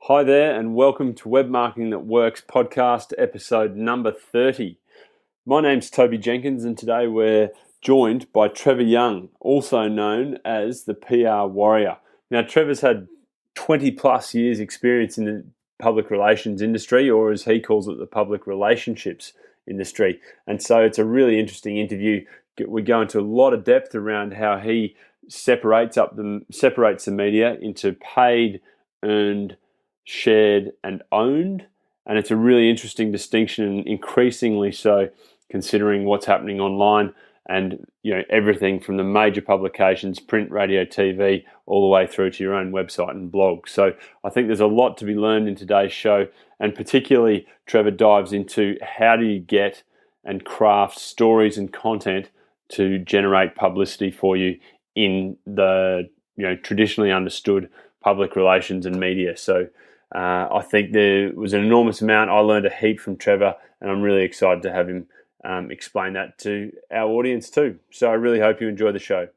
Hi there, and welcome to Web Marketing That Works podcast, episode number 30. My name's Toby Jenkins, and today we're joined by Trevor Young, also known as the PR Warrior. Now, Trevor's had 20 plus years experience in the public relations industry, or as he calls it, the public relationships industry. And so it's a really interesting interview. We go into a lot of depth around how he separates the media into paid, earned, shared and owned, and it's a really interesting distinction, and increasingly so considering what's happening online and everything from the major publications, print, radio, TV, all the way through to your own website and blog. So I think there's a lot to be learned in today's show, and particularly Trevor dives into how do you get and craft stories and content to generate publicity for you in the traditionally understood public relations and media. So I think there was an enormous amount. I learned a heap from Trevor, and I'm really excited to have him explain that to our audience too. So I really hope you enjoy the show.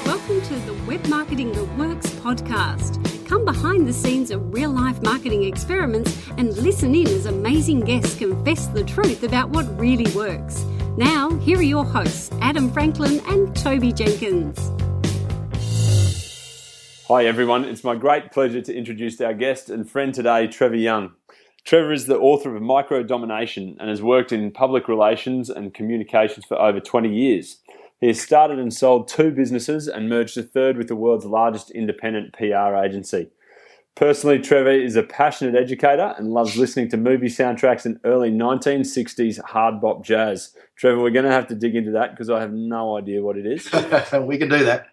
Welcome to the Web Marketing That Works podcast. Come behind the scenes of real-life marketing experiments and listen in as amazing guests confess the truth about what really works. Now, here are your hosts, Adam Franklin and Toby Jenkins. Hi everyone, it's my great pleasure to introduce our guest and friend today, Trevor Young. Trevor is the author of Microdomination and has worked in public relations and communications for over 20 years. He has started and sold 2 businesses and merged a third with the world's largest independent PR agency. Personally, Trevor is a passionate educator and loves listening to movie soundtracks and early 1960s hard bop jazz. Trevor, we're going to have to dig into that because I have no idea what it is. We can do that.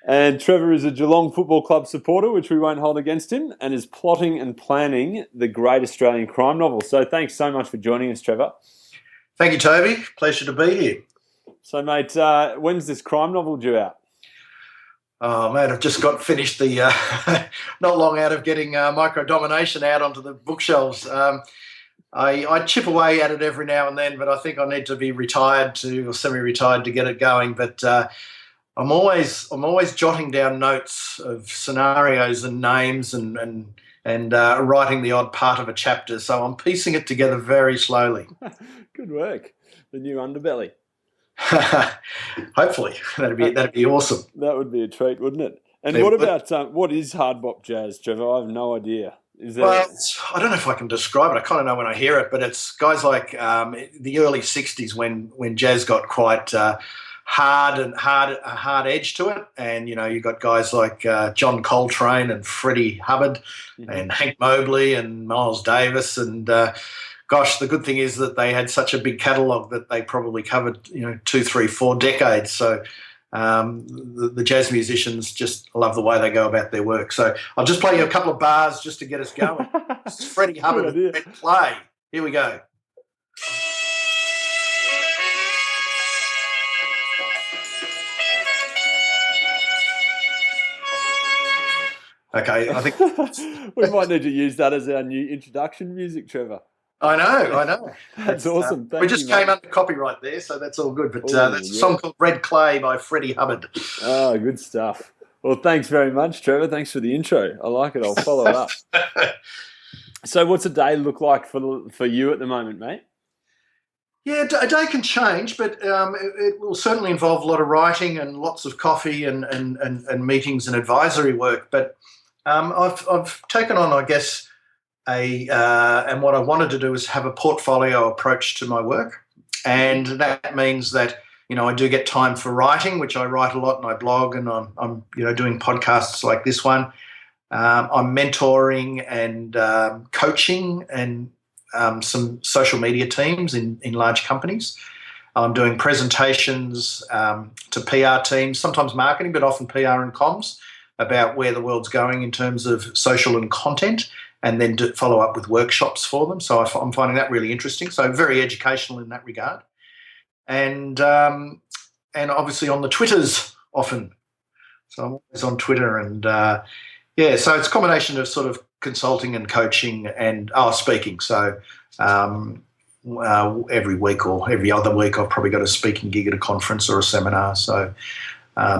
And Trevor is a Geelong Football Club supporter, which we won't hold against him, and is plotting and planning the great Australian crime novel. So thanks so much for joining us, Trevor. Thank you, Toby. Pleasure to be here. So, mate, when's this crime novel due out? Oh, mate, I've just got finished the, not long out of getting Microdomination out onto the bookshelves. I chip away at it every now and then, but I think I need to be or semi-retired to get it going. But I'm always jotting down notes of scenarios and names and writing the odd part of a chapter. So I'm piecing it together very slowly. Good work. The new underbelly. Hopefully, that'd be awesome. That would be a treat, wouldn't it? And what is hard bop jazz, Trevor? I have no idea. Well, I don't know if I can describe it. I kind of know when I hear it, but it's guys like the early '60s when jazz got quite hard, a hard edge to it, and you got guys like John Coltrane and Freddie Hubbard, and Hank Mobley and Miles Davis and. Gosh, the good thing is that they had such a big catalogue that they probably covered, 2, 3, 4 decades. So the jazz musicians just love the way they go about their work. So I'll just play you a couple of bars just to get us going. It's Freddie Hubbard and Play. Here we go. Okay, I think we might need to use that as our new introduction music, Trevor. I know. That's awesome. We just came under copyright there, so that's all good. But that's a song called Red Clay by Freddie Hubbard. Oh, good stuff. Well, thanks very much, Trevor. Thanks for the intro. I like it. I'll follow it up. So what's a day look like for you at the moment, mate? Yeah, a day can change, but it will certainly involve a lot of writing and lots of coffee and meetings and advisory work. But I've taken on, I guess, and what I wanted to do is have a portfolio approach to my work, and that means that I do get time for writing, which I write a lot and I blog, and I'm doing podcasts like this one. I'm mentoring and coaching and some social media teams in large companies. I'm doing presentations to PR teams, sometimes marketing, but often PR and comms, about where the world's going in terms of social and content, and then follow up with workshops for them. So I'm finding that really interesting. So very educational in that regard. And obviously on the Twitters often. So I'm always on Twitter and, so it's a combination of sort of consulting and coaching and speaking. So, every week or every other week I've probably got a speaking gig at a conference or a seminar. So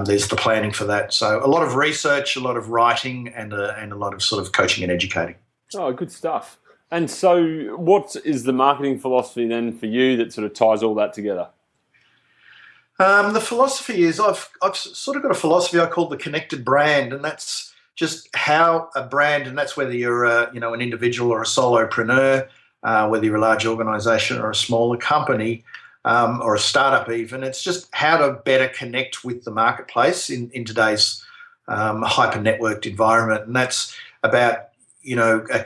there's the planning for that. So a lot of research, a lot of writing, and a lot of sort of coaching and educating. Oh, good stuff. And so what is the marketing philosophy then for you that sort of ties all that together? The philosophy is I've sort of got a philosophy I call the connected brand, and that's just how a brand, and that's whether you're an individual or a solopreneur, whether you're a large organisation or a smaller company, or a startup even. It's just how to better connect with the marketplace in today's hyper-networked environment, and that's about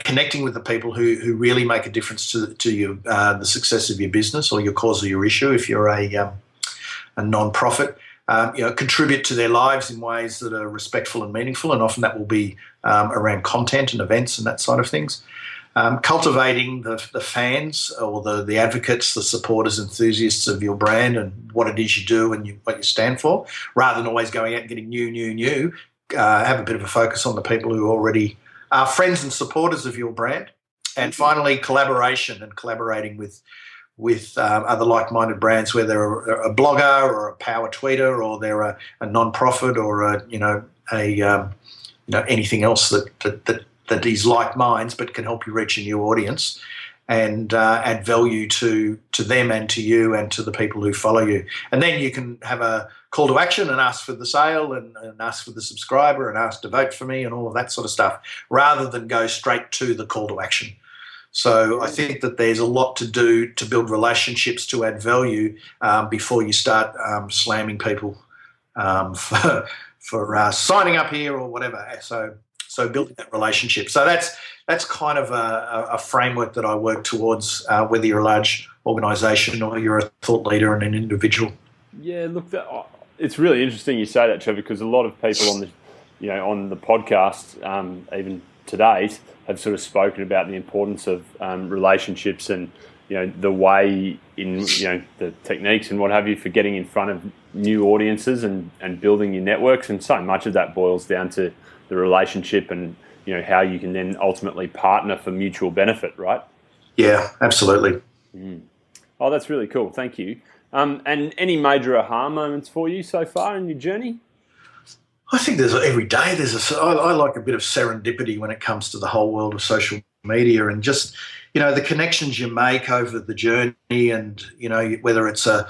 connecting with the people who really make a difference to you, the success of your business or your cause or your issue. If you're a non-profit, contribute to their lives in ways that are respectful and meaningful, and often that will be around content and events and that side of things. Cultivating the fans or the advocates, the supporters, enthusiasts of your brand and what it is you do and what you stand for, rather than always going out and getting new. Have a bit of a focus on the people who already are friends and supporters of your brand. And finally, collaboration and collaborating with other like-minded brands, whether they're a blogger or a power tweeter or they're a non-profit or anything else that is like minds but can help you reach a new audience and add value to them and to you and to the people who follow you. And then you can have a call to action and ask for the sale and ask for the subscriber and ask to vote for me and all of that sort of stuff, rather than go straight to the call to action. So I think that there's a lot to do to build relationships to add value before you start slamming people for signing up here or whatever. So building that relationship. So that's kind of a framework that I work towards, whether you're a large organisation or you're a thought leader and an individual. Yeah, look, it's really interesting you say that, Trevor, because a lot of people on the podcast, even to date, have sort of spoken about the importance of relationships and the way in the techniques and what have you for getting in front of new audiences and building your networks, and so much of that boils down to the relationship and how you can then ultimately partner for mutual benefit, right? Yeah, absolutely. Oh, that's really cool. Thank you. And any major aha moments for you so far in your journey? I think every day I like a bit of serendipity when it comes to the whole world of social media, and just the connections you make over the journey, and whether it's you're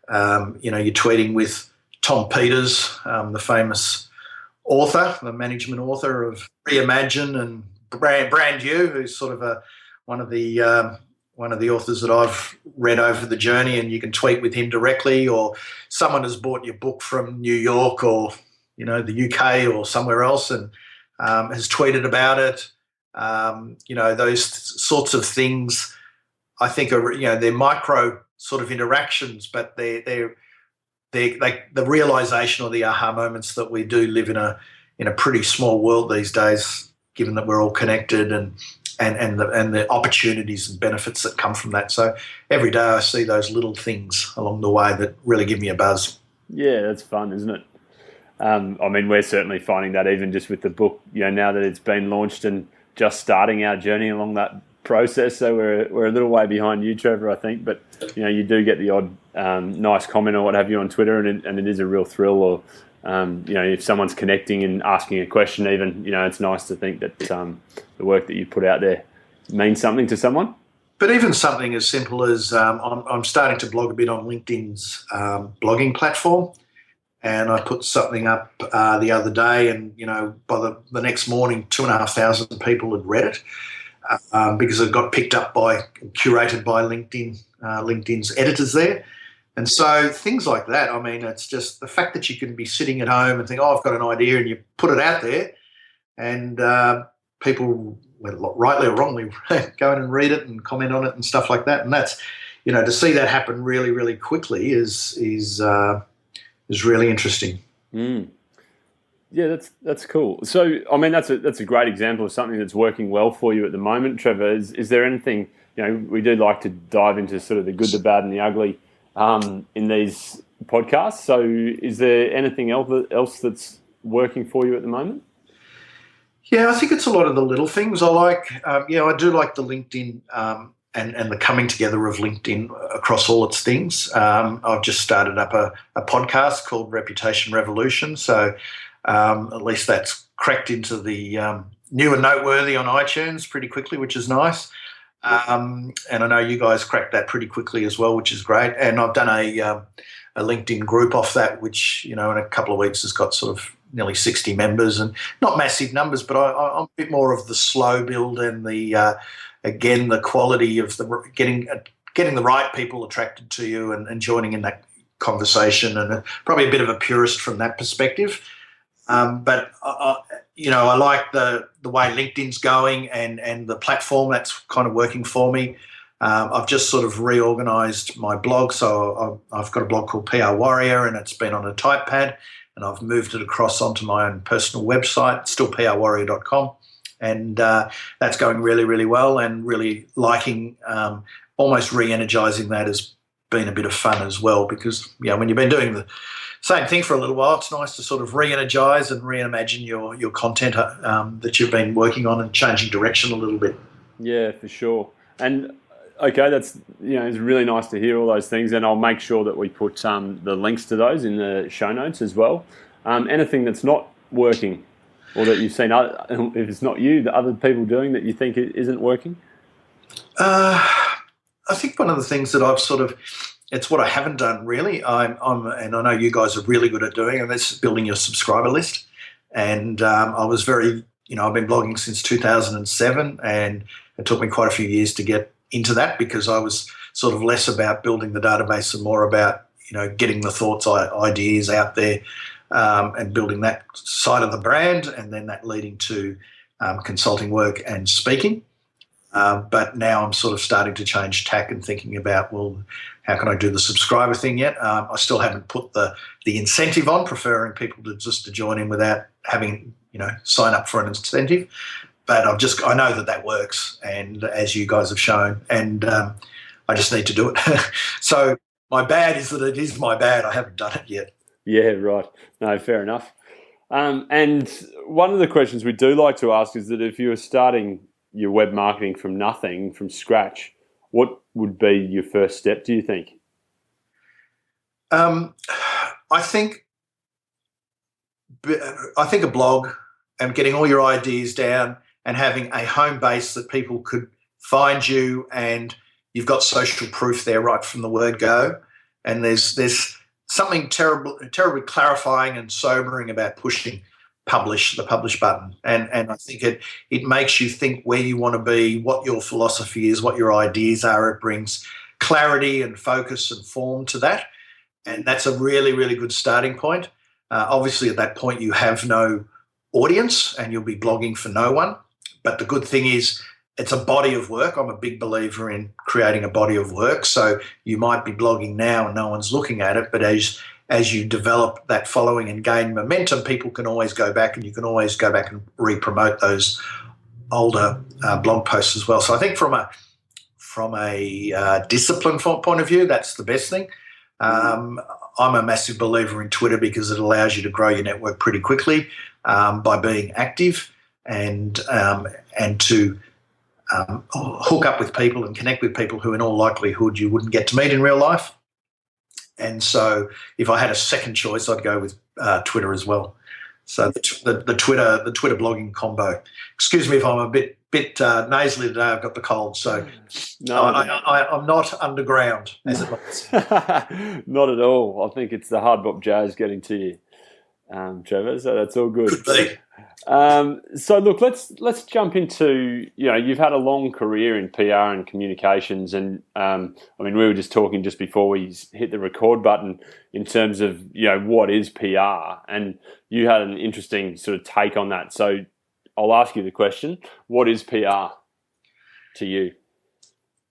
tweeting with Tom Peters, the famous author, the management author of Reimagine and Brand You, who's sort of one of the authors that I've read over the journey, and you can tweet with him directly, or someone has bought your book from New York or the UK or somewhere else and has tweeted about it. Those sorts of things I think are, they're micro sort of interactions, but they're like the realization or the aha moments that we do live in a pretty small world these days, given that we're all connected and the opportunities and benefits that come from that. So every day I see those little things along the way that really give me a buzz. Yeah, that's fun, isn't it? We're certainly finding that even just with the book, now that it's been launched and just starting our journey along that process. So we're a little way behind you, Trevor, I think. But, you do get the odd nice comment or what have you on Twitter, and it is a real thrill. Or, if someone's connecting and asking a question even, it's nice to think that the work that you put out there means something to someone. But even something as simple as I'm starting to blog a bit on LinkedIn's blogging platform. And I put something up the other day, and by the next morning, 2,500 people had read it because it got picked up curated by LinkedIn's editors there. And so things like that. It's just the fact that you can be sitting at home and think, "Oh, I've got an idea," and you put it out there, and people, rightly or wrongly, go in and read it and comment on it and stuff like that. And that's, to see that happen really, really quickly is really interesting. Yeah, that's cool. So, that's a great example of something that's working well for you at the moment, Trevor. Is there anything, we do like to dive into sort of the good, the bad and the ugly in these podcasts. So is there anything else that's working for you at the moment? Yeah, I think it's a lot of the little things. I do like the LinkedIn and the coming together of LinkedIn across all its things. I've just started up a podcast called Reputation Revolution. So at least that's cracked into the new and noteworthy on iTunes pretty quickly, which is nice. And I know you guys cracked that pretty quickly as well, which is great. And I've done a LinkedIn group off that, which, in a couple of weeks has got sort of nearly 60 members, and not massive numbers, but I'm a bit more of the slow build and the quality of the getting the right people attracted to you and joining in that conversation, and probably a bit of a purist from that perspective. But I like the way LinkedIn's going and the platform that's kind of working for me. I've just sort of reorganised my blog, so I've got a blog called PR Warrior, and it's been on a typepad, and I've moved it across onto my own personal website, still prwarrior.com, and that's going really, really well, and really liking almost re-energising that has been a bit of fun as well, because when you've been doing the same thing for a little while, it's nice to sort of re-energise and reimagine your content that you've been working on and changing direction a little bit. Yeah, for sure. And okay, that's it's really nice to hear all those things, and I'll make sure that we put the links to those in the show notes as well. Anything that's not working, or that you've seen, if it's not you, the other people doing that you think it isn't working? I think one of the things that it's what I haven't done really. And I know you guys are really good at doing, and that's building your subscriber list. And I was very, I've been blogging since 2007, and it took me quite a few years to get into that, because I was sort of less about building the database and more about, getting the thoughts, ideas out there, and building that side of the brand, and then that leading to consulting work and speaking. But now I'm sort of starting to change tack and thinking about, well, how can I do the subscriber thing yet? I still haven't put the incentive on, preferring people to join in without having, sign up for an incentive. But I know that works, and as you guys have shown, and I just need to do it. So my bad is that it is my bad. I haven't done it yet. Yeah, right. No, fair enough. And one of the questions we do like to ask is that if you were starting your web marketing from nothing, from scratch, what would be your first step, do you think? I think a blog, and getting all your ideas down and having a home base that people could find you, and you've got social proof there right from the word go. And there's something terribly clarifying and sobering about pushing the publish button, and I think it makes you think where you want to be, what your philosophy is, what your ideas are. It brings clarity and focus and form to that, and that's a really, really good starting point. Obviously, at that point, you have no audience and you'll be blogging for no one, but the good thing is it's a body of work. I'm a big believer in creating a body of work, so you might be blogging now and no one's looking at it, but as you develop that following and gain momentum, people can always go back, and you can always go back and re-promote those older blog posts as well. So I think from a discipline point of view, that's the best thing. I'm a massive believer in Twitter, because it allows you to grow your network pretty quickly by being active and to hook up with people and connect with people who in all likelihood you wouldn't get to meet in real life. And so if I had a second choice, I'd go with Twitter as well. So the Twitter blogging combo. Excuse me if I'm a bit nasally today. I've got the cold, so no, I'm not underground, as it was. Not at all. I think it's the hard bop jazz getting to you, Trevor. So that's all good. Could be. So look, let's jump into, you've had a long career in PR and communications, and we were just talking just before we hit the record button in terms of what is PR, and you had an interesting sort of take on that. So I'll ask you the question: what is PR to you?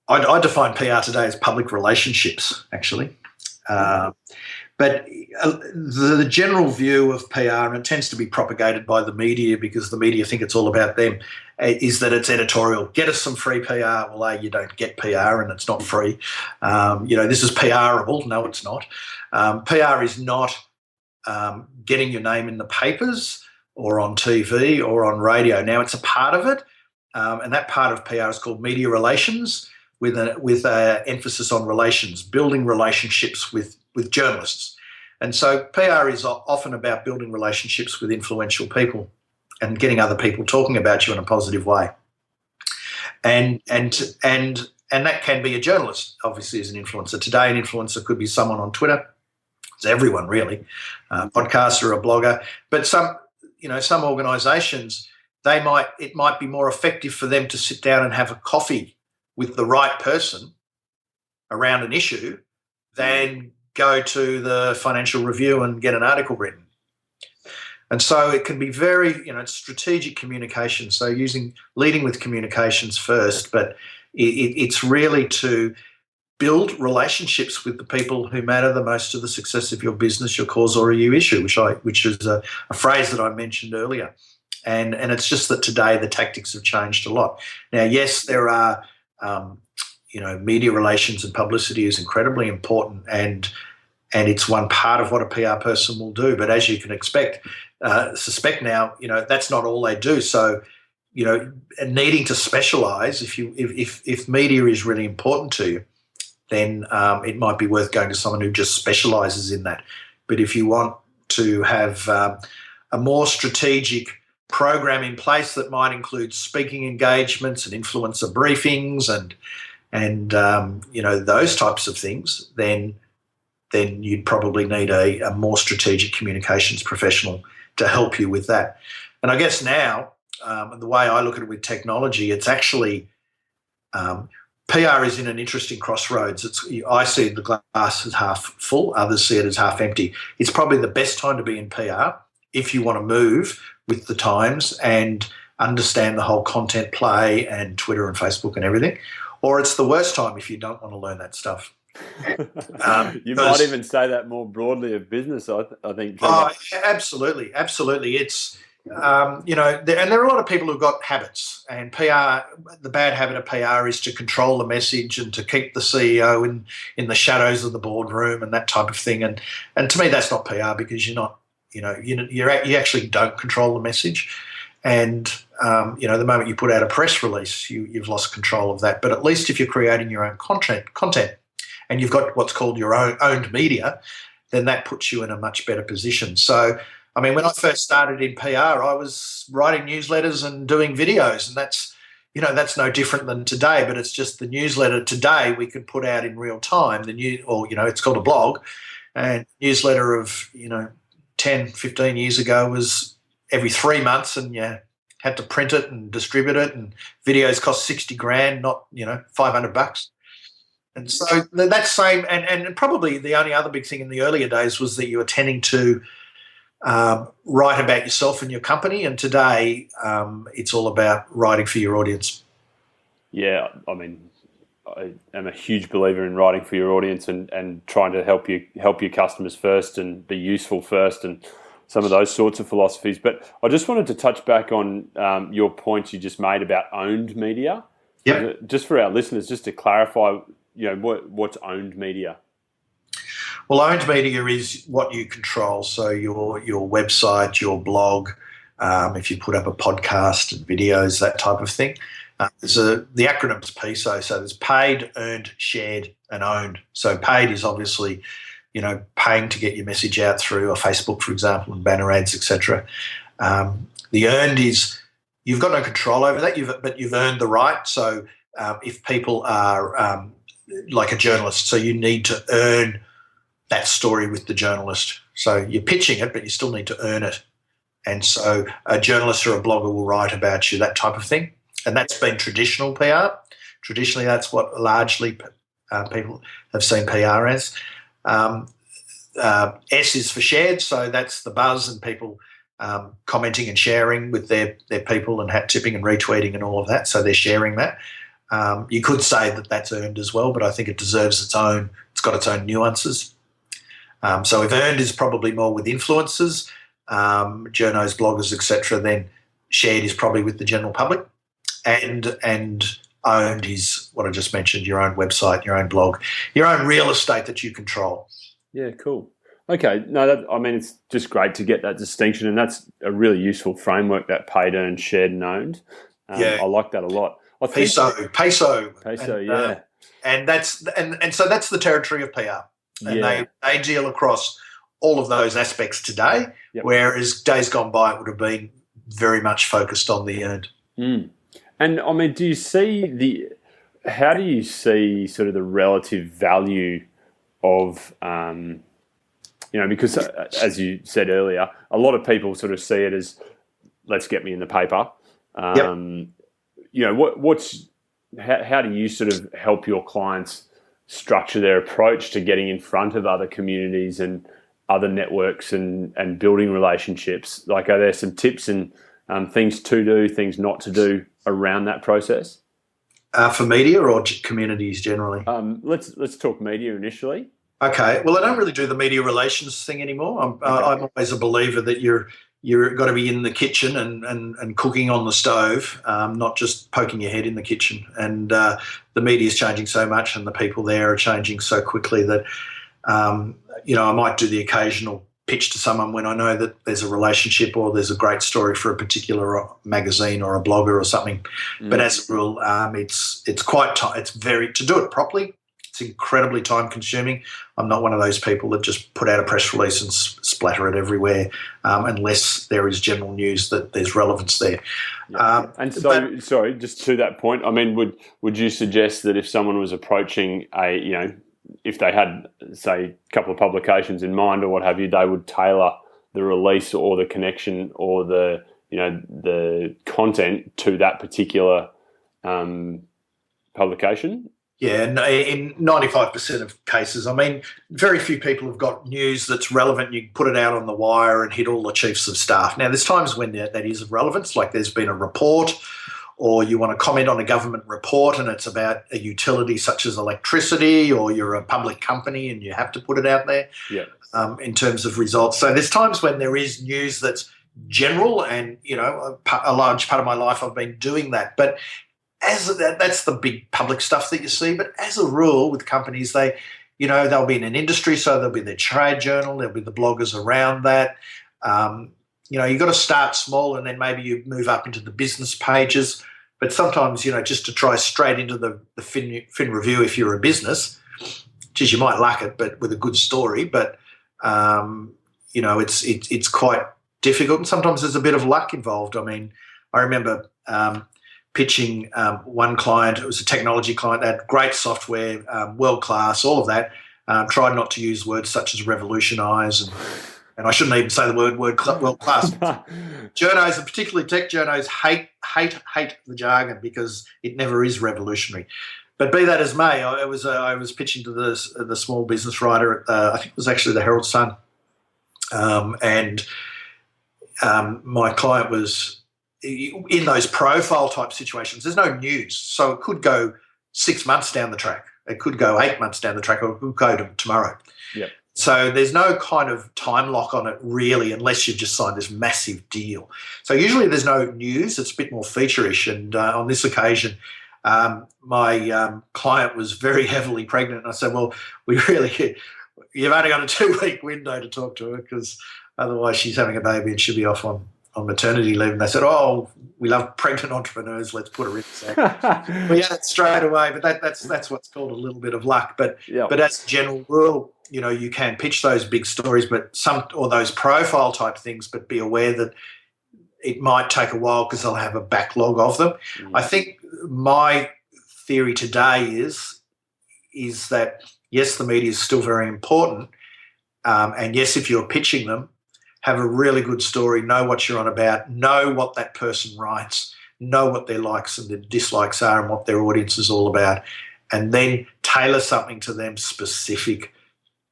I define PR today as public relationships, actually. But the general view of PR, and it tends to be propagated by the media because the media think it's all about them, is that it's editorial. Get us some free PR. Well, you don't get PR, and it's not free. This is PRable. No, it's not. PR is not getting your name in the papers or on TV or on radio. Now, it's a part of it, and that part of PR is called media relations. with a emphasis on relations, building relationships with journalists. And so PR is often about building relationships with influential people and getting other people talking about you in a positive way. And that can be a journalist, obviously, as an influencer. Today, an influencer could be someone on Twitter. It's everyone, really, a podcaster, a blogger. But some organisations, it might be more effective for them to sit down and have a coffee with the right person around an issue than go to the Financial Review and get an article written. And so it can be very, it's strategic communication. So leading with communications first, but it's really to build relationships with the people who matter the most to the success of your business, your cause, or your issue, which is a phrase that I mentioned earlier. And it's just that today the tactics have changed a lot. Now, yes, there are, media relations and publicity is incredibly important, and it's one part of what a PR person will do. But as you can suspect now, that's not all they do. So, needing to specialise, if media is really important to you, then it might be worth going to someone who just specialises in that. But if you want to have a more strategic program in place that might include speaking engagements and influencer briefings and those types of things, then you'd probably need a more strategic communications professional to help you with that. And I guess now, the way I look at it with technology, it's actually PR is in an interesting crossroads. I see the glass as half full, others see it as half empty. It's probably the best time to be in PR if you want to move with the times and understand the whole content play and Twitter and Facebook and everything, or it's the worst time if you don't want to learn that stuff. You might even say that more broadly of business, I think. Oh, absolutely. It's, and there are a lot of people who've got habits, and PR, the bad habit of PR is to control the message and to keep the CEO in the shadows of the boardroom and that type of thing. And to me, that's not PR, because you're not, you actually don't control the message. And, the moment you put out a press release, you've lost control of that. But at least if you're creating your own content, and you've got what's called your owned media, then that puts you in a much better position. So, I mean, when I first started in PR, I was writing newsletters and doing videos, and that's no different than today, but it's just the newsletter today we can put out in real time. It's called a blog, and newsletter of, 10, 15 years ago was every 3 months, and you had to print it and distribute it, and videos cost $60,000, not, $500. And so that's same, and probably the only other big thing in the earlier days was that you were tending to write about yourself and your company, and today it's all about writing for your audience. Yeah, I mean, I am a huge believer in writing for your audience and trying to help your customers first and be useful first, and some of those sorts of philosophies. But I just wanted to touch back on your points you just made about owned media. Yeah. Just for our listeners, just to clarify, what's owned media? Well, owned media is what you control. So your website, your blog, if you put up a podcast and videos, that type of thing. The acronym's PSO. So there's paid, earned, shared, and owned. So paid is obviously, paying to get your message out through a Facebook, for example, and banner ads, etc. The earned is you've got no control over that, but you've earned the right. So if people are like a journalist, so you need to earn that story with the journalist. So you're pitching it, but you still need to earn it. And so a journalist or a blogger will write about you, that type of thing. And that's been traditional PR. Traditionally, that's what largely people have seen PR as. S is for shared, so that's the buzz and people commenting and sharing with their people and hat tipping and retweeting and all of that. So they're sharing that. You could say that that's earned as well, but I think it deserves it's got its own nuances. So if earned is probably more with influencers, journos, bloggers, etc., then shared is probably with the general public, and owned is what I just mentioned: your own website, your own blog, your own real estate that you control. Yeah, cool. Okay, it's just great to get that distinction, and that's a really useful framework, that paid, earned, shared, and owned. I like that a lot. Peso. And, And so that's the territory of PR. And Yeah. they deal across all of those aspects today, Yep. whereas days gone by it would have been very much focused on the earned. Mm. And I mean, how do you see sort of the relative value of, because as you said earlier, a lot of people sort of see it as, let's get me in the paper. Yep. How do you sort of help your clients structure their approach to getting in front of other communities and other networks and building relationships? Like, are there some tips and things to do, things not to do around that process? For media or communities generally? Let's talk media initially. Okay. Well, I don't really do the media relations thing anymore. I'm always a believer that you're got to be in the kitchen and cooking on the stove, not just poking your head in the kitchen. And the media is changing so much, and the people there are changing so quickly that I might do the occasional pitch to someone when I know that there's a relationship or there's a great story for a particular magazine or a blogger or something. But as a rule, it's to do it properly, it's incredibly time consuming. I'm not one of those people that just put out a press release and splatter it everywhere, unless there is general news that there's relevance there. Yeah. Sorry, just to that point, I mean, would you suggest that if someone was approaching if they had, say, a couple of publications in mind or what have you, they would tailor the release or the connection or the content to that particular publication? Yeah, in 95% of cases. I mean, very few people have got news that's relevant. You can put it out on the wire and hit all the chiefs of staff. Now, there's times when that is of relevance, like there's been a report, or you want to comment on a government report and it's about a utility such as electricity, or you're a public company and you have to put it out there in terms of results. So there's times when there is news that's general, and, a large part of my life I've been doing that. But that's the big public stuff that you see. But as a rule with companies, they'll be in an industry, so there'll be their trade journal, there'll be the bloggers around that. You've got to start small and then maybe you move up into the business pages. But sometimes, just to try straight into the Fin Review if you're a business, geez, you might lack it, but with a good story. But, it's quite difficult, and sometimes there's a bit of luck involved. I mean, I remember pitching one client. It was a technology client. They had great software, world-class, all of that. Tried not to use words such as revolutionise and I shouldn't even say the word world-class. Journos, and particularly tech journos, hate the jargon because it never is revolutionary. But be that as may, I was pitching to the small business writer at, I think it was actually the Herald Sun, and my client was in those profile type situations. There's no news, so it could go 6 months down the track, it could go 8 months down the track, or it could go to tomorrow. Yep. So there's no kind of time lock on it really, unless you've just signed this massive deal. So usually there's no news. It's a bit more feature-ish. And on this occasion, my client was very heavily pregnant. And I said, well, you've only got a 2-week window to talk to her, because otherwise she's having a baby and she'll be off on maternity leave. And they said, oh, we love pregnant entrepreneurs, let's put her in there. We had it straight away, but that's what's called a little bit of luck. But as a general rule, you can pitch those big stories, or those profile type things, but be aware that it might take a while because they'll have a backlog of them. I think my theory today is that, yes, the media is still very important, and yes, if you're pitching them, have a really good story, know what you're on about, know what that person writes, know what their likes and their dislikes are and what their audience is all about, and then tailor something to them specific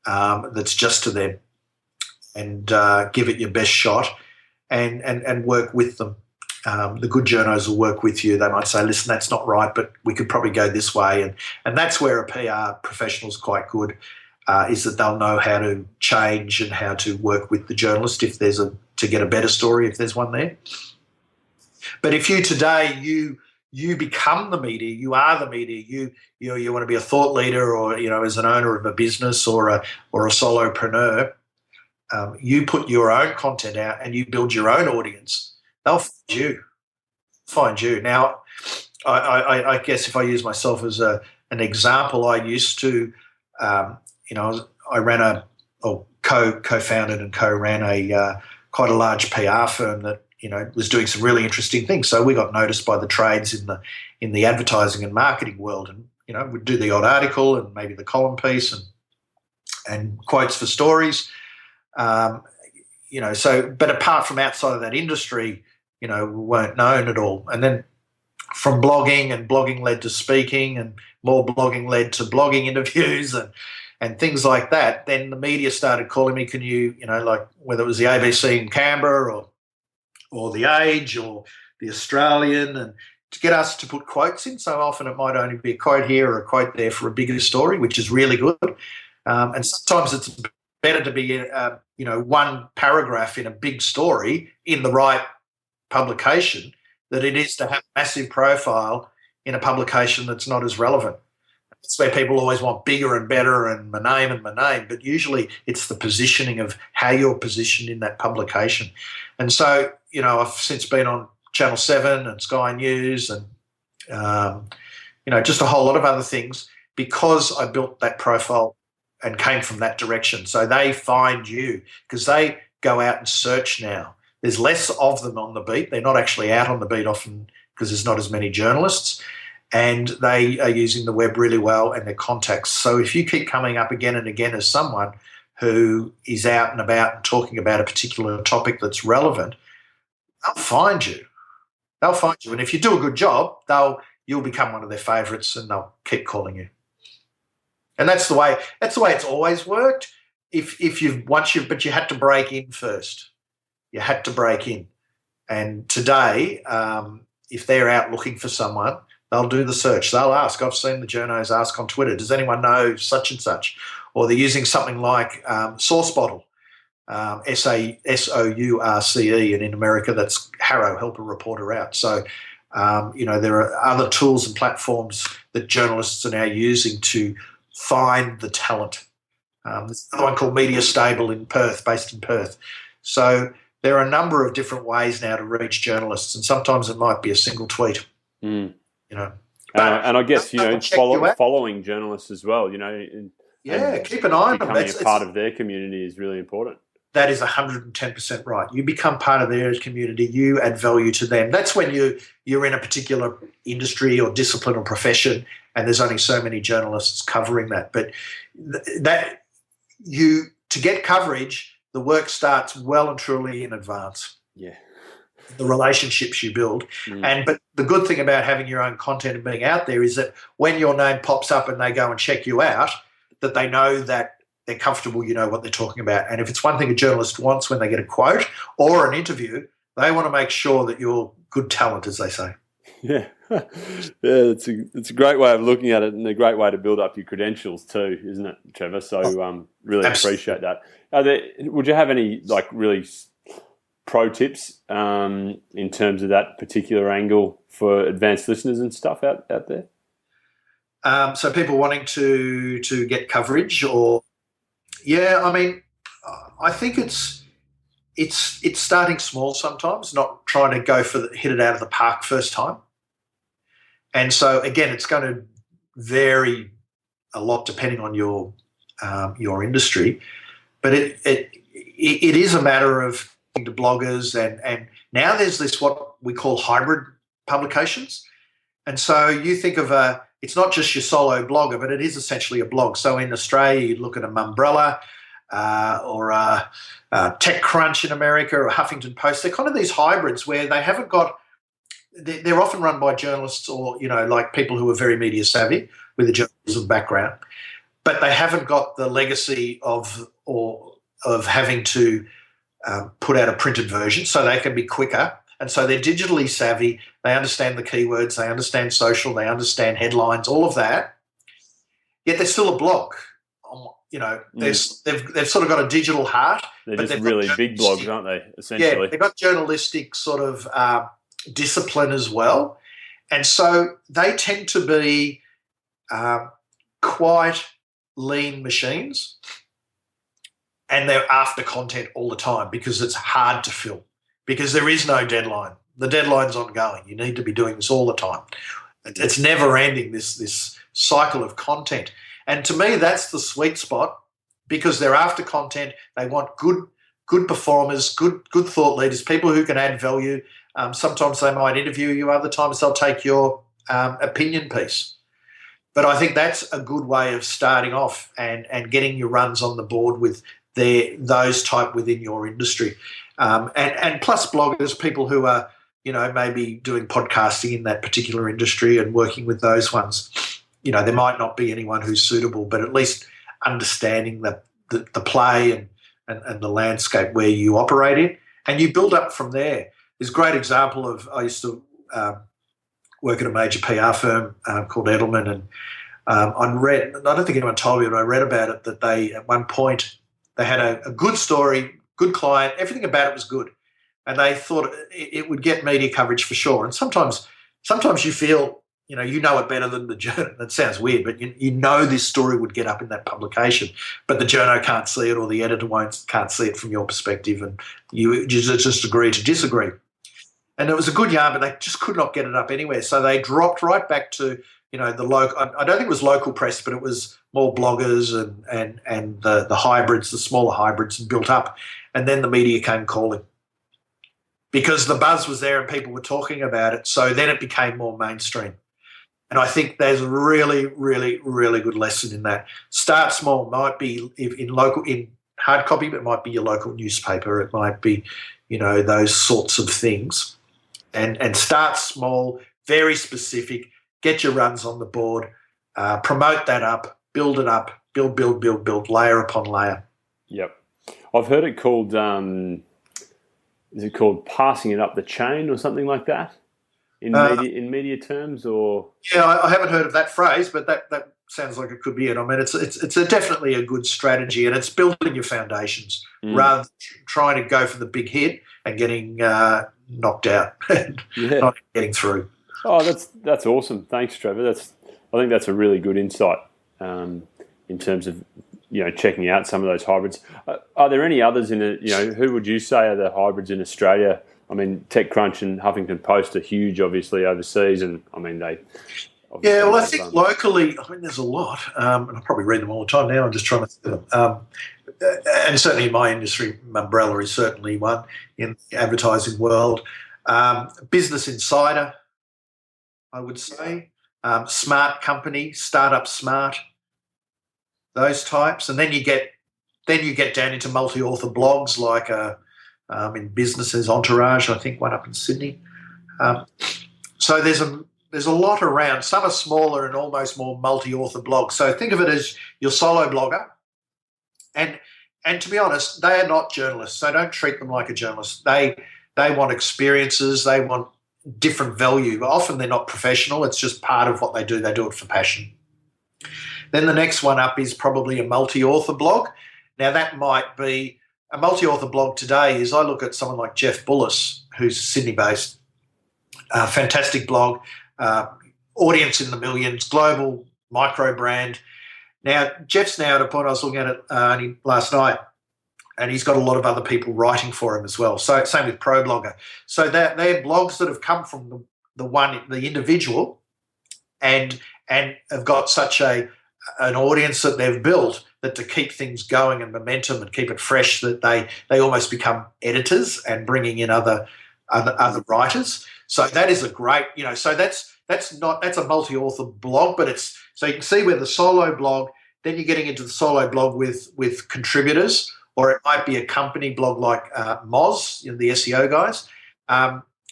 that's just to them, and give it your best shot, and work with them. The good journos will work with you. They might say, listen, that's not right, but we could probably go this way. And that's where a PR professional is quite good, is that they'll know how to change and how to work with the journalist to get a better story if there's one there. But if you become the media, you are the media, you want to be a thought leader, or as an owner of a business or a solopreneur, you put your own content out and you build your own audience, they'll find you. Now, I guess if I use myself as an example, I used to, I ran co-founded and co-ran a quite a large PR firm that was doing some really interesting things. So we got noticed by the trades in the advertising and marketing world, and we'd do the odd article and maybe the column piece and quotes for stories. But apart from outside of that industry, we weren't known at all. And then from blogging, and blogging led to speaking, and more blogging led to blogging interviews and things like that. Then the media started calling me, can you, like whether it was the ABC in Canberra or the Age or the Australian, and to get us to put quotes in. So often it might only be a quote here or a quote there for a bigger story, which is really good. And sometimes it's better to be, one paragraph in a big story in the right publication than it is to have a massive profile in a publication that's not as relevant. That's where people always want bigger and better and my name, but usually it's the positioning of how you're positioned in that publication. And so, I've since been on Channel 7 and Sky News and, just a whole lot of other things because I built that profile and came from that direction. So they find you because they go out and search now. There's less of them on the beat. They're not actually out on the beat often because there's not as many journalists, and they are using the web really well and their contacts. So if you keep coming up again and again as someone who is out and about and talking about a particular topic that's relevant, they'll find you. They'll find you. And if you do a good job, you'll become one of their favourites and they'll keep calling you. And that's the way it's always worked. But you had to break in first. You had to break in. And today, if they're out looking for someone, they'll do the search. They'll ask. I've seen the journos ask on Twitter, does anyone know such and such? Or they're using something like Source Bottle, SOURCE, and in America that's Harrow, help a reporter out. So, there are other tools and platforms that journalists are now using to find the talent. There's another one called Media Stable in Perth, based in Perth. So there are a number of different ways now to reach journalists, and sometimes it might be a single tweet. And I guess following journalists as well. Keep an eye on them. Becoming a part of their community is really important. That is 110% right. You become part of their community. You add value to them. That's when you're in a particular industry or discipline or profession, and there's only so many journalists covering that. But to get coverage, the work starts well and truly in advance. Yeah. The relationships you build. But the good thing about having your own content and being out there is that when your name pops up and they go and check you out, that they know that they're comfortable, you know what they're talking about. And if it's one thing a journalist wants when they get a quote or an interview, they want to make sure that you're good talent, as they say. Yeah. It's a great way of looking at it, and a great way to build up your credentials too, isn't it, Trevor? So really appreciate that. Would you have any really pro tips in terms of that particular angle for advanced listeners and stuff out there? So people wanting to get coverage, or I think it's starting small sometimes, not trying to go hit it out of the park first time. And so again, it's going to vary a lot depending on your industry, but it is a matter of to bloggers and now there's this what we call hybrid publications. And so you think of it's not just your solo blogger, but it is essentially a blog. So in Australia, you look at a Mumbrella or a TechCrunch in America or a Huffington Post. They're kind of these hybrids where they haven't got – they're often run by journalists or, people who are very media savvy with a journalism background, but they haven't got the legacy of having to put out a printed version, so they can be quicker. And so they're digitally savvy. They understand the keywords. They understand social. They understand headlines, all of that. Yet they're still a blog. They've sort of got a digital heart. They're just really big blogs, aren't they, essentially? Yeah, they've got journalistic sort of discipline as well. And so they tend to be quite lean machines, and they're after content all the time because it's hard to fill, because there is no deadline. The deadline's ongoing. You need to be doing this all the time. It's never ending, this cycle of content. And to me, that's the sweet spot, because they're after content. They want good performers, good thought leaders, people who can add value. Sometimes they might interview you, other times they'll take your opinion piece. But I think that's a good way of starting off and getting your runs on the board with those type within your industry. And plus bloggers, people who are, maybe doing podcasting in that particular industry and working with those ones. There might not be anyone who's suitable, but at least understanding the play and the landscape where you operate in, and you build up from there. There's a great example of, I used to work at a major PR firm called Edelman, and I don't think anyone told me, but I read about it, that they, at one point, they had a good story, good client, everything about it was good, and they thought it would get media coverage for sure. And sometimes you feel, you know it better than the journal. That sounds weird, but you know this story would get up in that publication, but the journo can't see it, or the editor can't see it from your perspective, and you just agree to disagree. And it was a good yarn, but they just could not get it up anywhere. So they dropped right back to, the local. I don't think it was local press, but it was more bloggers and the hybrids, the smaller hybrids, and built up. And then the media came calling, because the buzz was there and people were talking about it. So then it became more mainstream. And I think there's a really, really, really good lesson in that. Start small. Might be in hard copy, but it might be your local newspaper. It might be, those sorts of things. And start small, very specific. Get your runs on the board. Promote that up. Build it up. Build, layer upon layer. Yep. I've heard it called, is it called passing it up the chain or something like that? In media terms, or I haven't heard of that phrase, but that sounds like it could be it. I mean, it's definitely a good strategy, and it's building your foundations rather than trying to go for the big hit and getting knocked out and not getting through. Oh, that's awesome. Thanks, Trevor. I think that's a really good insight in terms of checking out some of those hybrids. Are there any others who would you say are the hybrids in Australia? I mean, TechCrunch and Huffington Post are huge, obviously, overseas, and I mean they. Yeah, well, I think locally, there's a lot, and I probably read them all the time now. I'm just trying to think of them. And certainly in my industry, Umbrella is certainly one in the advertising world. Business Insider, I would say. Smart Company, Startup Smart, those types, and then you get down into multi-author blogs like in businesses, Entourage, I think one up in Sydney. So there's a lot around. Some are smaller and almost more multi-author blogs. So think of it as your solo blogger. And to be honest, they are not journalists. So don't treat them like a journalist. They want experiences. They want different value. Often they're not professional. It's just part of what they do. They do it for passion. Then the next one up is probably a multi-author blog. Now that might be a multi-author blog today. Is I look at someone like Jeff Bullis, who's Sydney-based, fantastic blog, audience in the millions, global micro brand. Now Jeff's now at a point, I was looking at it last night, and he's got a lot of other people writing for him as well. So same with ProBlogger. So they're blogs that have come from the individual, and have got such an audience that they've built that to keep things going and momentum and keep it fresh, that they almost become editors and bringing in other writers. So that is a great, so that's a multi-author blog, but so you can see where the solo blog, then you're getting into the solo blog with contributors, or it might be a company blog like Moz, the SEO guys.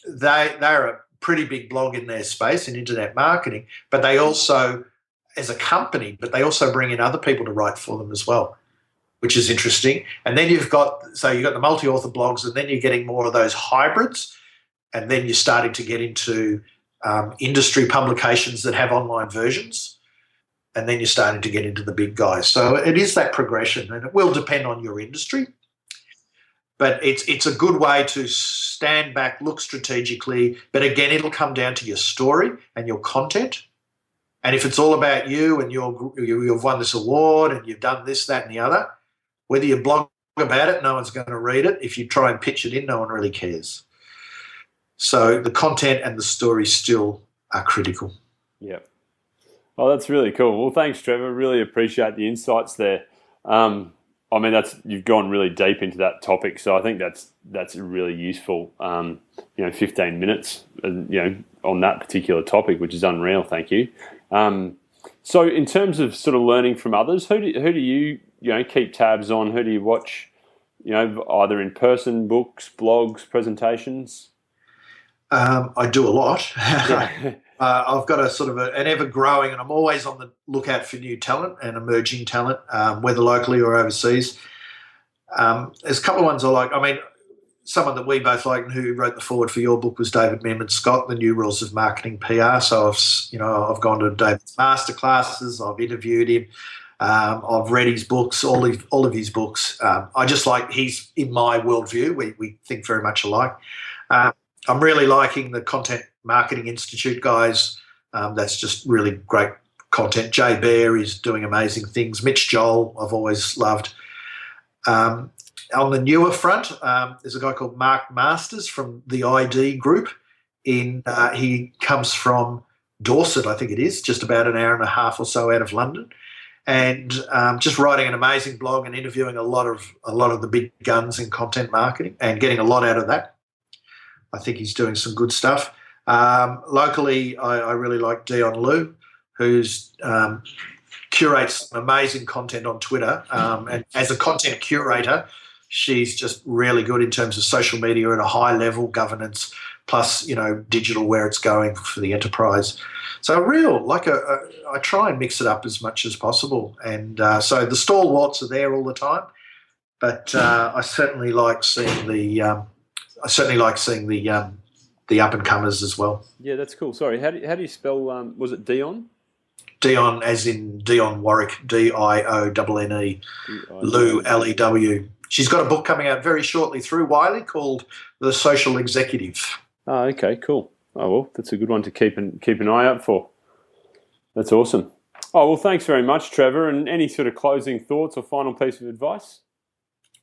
They're a pretty big blog in their space in internet marketing, but they also, as a company, but they also bring in other people to write for them as well, which is interesting. And then you've got the multi-author blogs, and then you're getting more of those hybrids, and then you're starting to get into industry publications that have online versions, and then you're starting to get into the big guys. So it is that progression, and it will depend on your industry. But it's a good way to stand back, look strategically, but again, it'll come down to your story and your content. And if it's all about you and you've won this award and you've done this, that, and the other, whether you blog about it, no one's going to read it. If you try and pitch it in, no one really cares. So the content and the story still are critical. Yeah. Oh, that's really cool. Well, thanks, Trevor. Really appreciate the insights there. I mean, you've gone really deep into that topic, so I think that's really useful. 15 minutes, on that particular topic, which is unreal. Thank you. So, in terms of sort of learning from others, who do you keep tabs on? Who do you watch? Either in person, books, blogs, presentations. I do a lot. Yeah. I've got an ever-growing, and I'm always on the lookout for new talent and emerging talent, whether locally or overseas. There's a couple of ones I like. I mean, someone that we both like and who wrote the foreword for your book was David Meerman Scott, The New Rules of Marketing PR. So I've gone to David's masterclasses. I've interviewed him. I've read his books, all of his books. I just like he's in my worldview. We think very much alike. I'm really liking the Content Marketing Institute guys. That's just really great content. Jay Baer is doing amazing things. Mitch Joel, I've always loved. On the newer front, there's a guy called Mark Masters from the ID Group. He comes from Dorset, I think it is, just about an hour and a half or so out of London, and just writing an amazing blog and interviewing a lot of the big guns in content marketing and getting a lot out of that. I think he's doing some good stuff. Locally, I really like Dion Liu, who's curates some amazing content on Twitter. And as a content curator, she's just really good in terms of social media at a high level, governance, plus digital where it's going for the enterprise. So I try and mix it up as much as possible. And so the stalwarts are there all the time, but I certainly like seeing the up and comers as well. Yeah, that's cool. Sorry, how do you spell? Was it Dion? Dion, as in Dion Warwick, Dionnne, Lou, Lew. She's got a book coming out very shortly through Wiley called The Social Executive. Oh, okay, cool. Oh well, that's a good one to keep an eye out for. That's awesome. Oh well, thanks very much, Trevor. And any sort of closing thoughts or final piece of advice?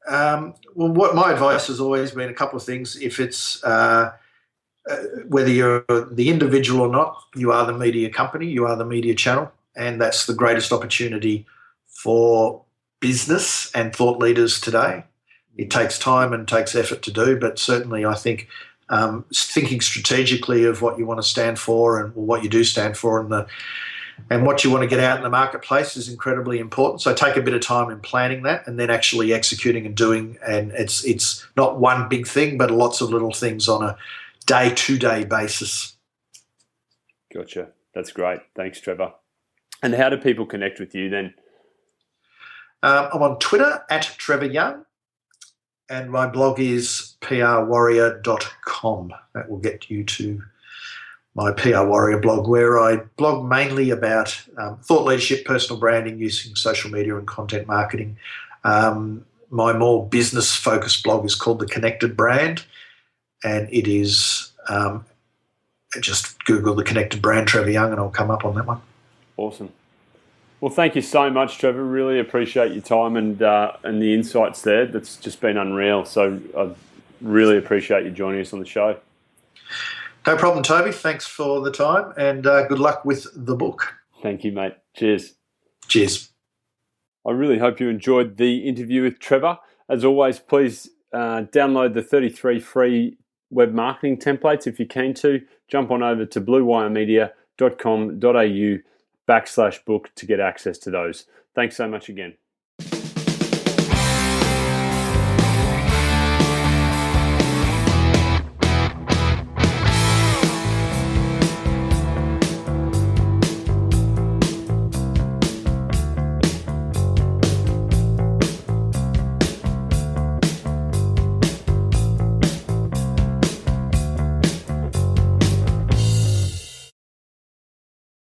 What my advice has always been a couple of things. If it's whether you're the individual or not, you are the media company, you are the media channel, and that's the greatest opportunity for business and thought leaders today. It takes time and takes effort to do, but certainly I think thinking strategically of what you want to stand for and what you do stand for and what you want to get out in the marketplace is incredibly important. So take a bit of time in planning that and then actually executing and doing. And it's not one big thing, but lots of little things on a day-to-day basis. Gotcha. That's great. Thanks, Trevor. And how do people connect with you then? I'm on Twitter at Trevor Young, and my blog is prwarrior.com. That will get you to my PR Warrior blog, where I blog mainly about thought leadership, personal branding, using social media and content marketing. My more business-focused blog is called The Connected Brand, and it is just Google The Connected Brand Trevor Young and I'll come up on that one. Awesome. Well, thank you so much, Trevor. Really appreciate your time and the insights there. That's just been unreal. So I really appreciate you joining us on the show. No problem, Toby. Thanks for the time and good luck with the book. Thank you, mate. Cheers. Cheers. I really hope you enjoyed the interview with Trevor. As always, please download the 33 free web marketing templates if you're keen to. Jump on over to bluewiremedia.com.au/book to get access to those. Thanks so much again.